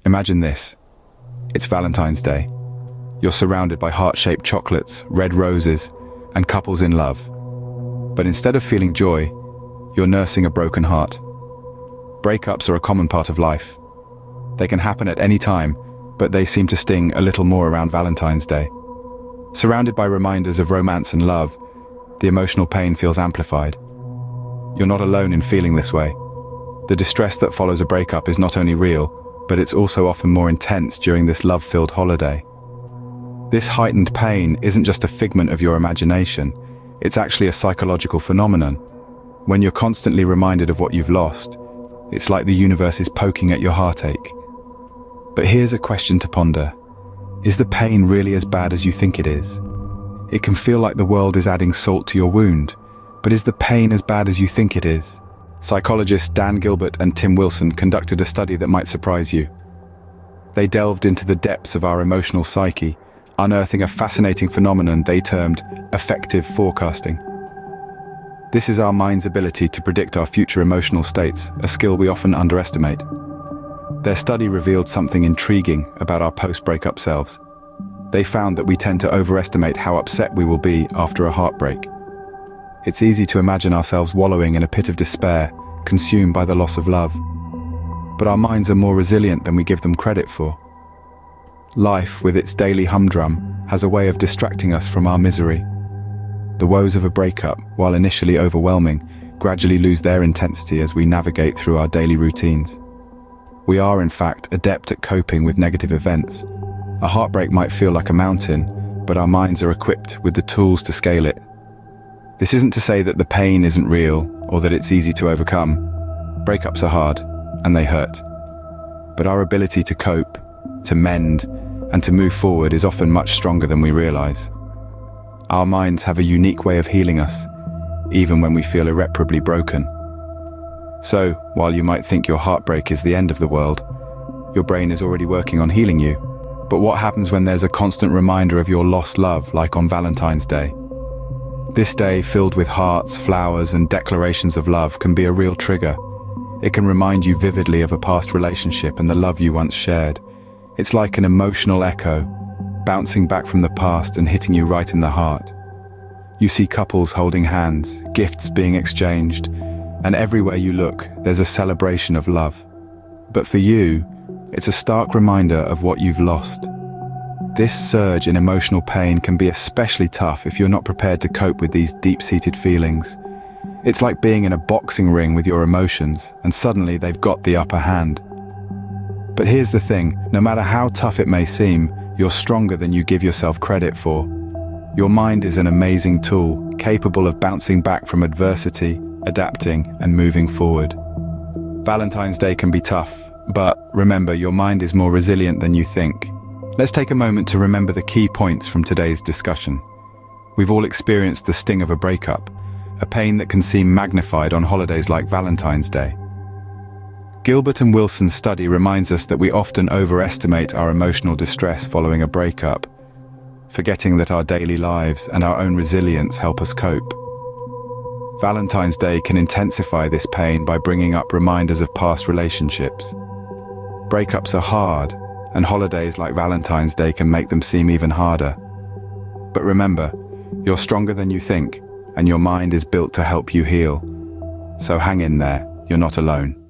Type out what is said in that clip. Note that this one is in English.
Imagine this. It's Valentine's Day. You're surrounded by heart-shaped chocolates, red roses, and couples in love. But instead of feeling joy, you're nursing a broken heart. Breakups are a common part of life. They can happen at any time, but they seem to sting a little more around Valentine's Day. Surrounded by reminders of romance and love, the emotional pain feels amplified. You're not alone in feeling this way. The distress that follows a breakup is not only real, but it's also often more intense during this love-filled holiday. This heightened pain isn't just a figment of your imagination, it's actually a psychological phenomenon. When you're constantly reminded of what you've lost, it's like the universe is poking at your heartache. But here's a question to ponder. Is the pain really as bad as you think it is? It can feel like the world is adding salt to your wound, but is the pain as bad as you think it is? Psychologists Dan Gilbert and Tim Wilson conducted a study that might surprise you. They delved into the depths of our emotional psyche, unearthing a fascinating phenomenon they termed affective forecasting. This is our mind's ability to predict our future emotional states, a skill we often underestimate. Their study revealed something intriguing about our post-breakup selves. They found that we tend to overestimate how upset we will be after a heartbreak. It's easy to imagine ourselves wallowing in a pit of despair, consumed by the loss of love. But our minds are more resilient than we give them credit for. Life, with its daily humdrum, has a way of distracting us from our misery. The woes of a breakup, while initially overwhelming, gradually lose their intensity as we navigate through our daily routines. We are, in fact, adept at coping with negative events. A heartbreak might feel like a mountain, but our minds are equipped with the tools to scale it. This isn't to say that the pain isn't real or that it's easy to overcome. Breakups are hard, and they hurt. But our ability to cope, to mend, and to move forward is often much stronger than we realize. Our minds have a unique way of healing us, even when we feel irreparably broken. So, while you might think your heartbreak is the end of the world, your brain is already working on healing you. But what happens when there's a constant reminder of your lost love, like on Valentine's Day? This day, filled with hearts, flowers, and declarations of love, can be a real trigger. It can remind you vividly of a past relationship and the love you once shared. It's like an emotional echo, bouncing back from the past and hitting you right in the heart. You see couples holding hands, gifts being exchanged, and everywhere you look, there's a celebration of love. But for you, it's a stark reminder of what you've lost. This surge in emotional pain can be especially tough if you're not prepared to cope with these deep-seated feelings. It's like being in a boxing ring with your emotions, and suddenly they've got the upper hand. But here's the thing, no matter how tough it may seem, you're stronger than you give yourself credit for. Your mind is an amazing tool, capable of bouncing back from adversity, adapting, and moving forward. Valentine's Day can be tough, but remember, your mind is more resilient than you think. Let's take a moment to remember the key points from today's discussion. We've all experienced the sting of a breakup, a pain that can seem magnified on holidays like Valentine's Day. Gilbert and Wilson's study reminds us that we often overestimate our emotional distress following a breakup, forgetting that our daily lives and our own resilience help us cope. Valentine's Day can intensify this pain by bringing up reminders of past relationships. Breakups are hard, and holidays like Valentine's Day can make them seem even harder. But remember, you're stronger than you think, and your mind is built to help you heal. So hang in there, you're not alone.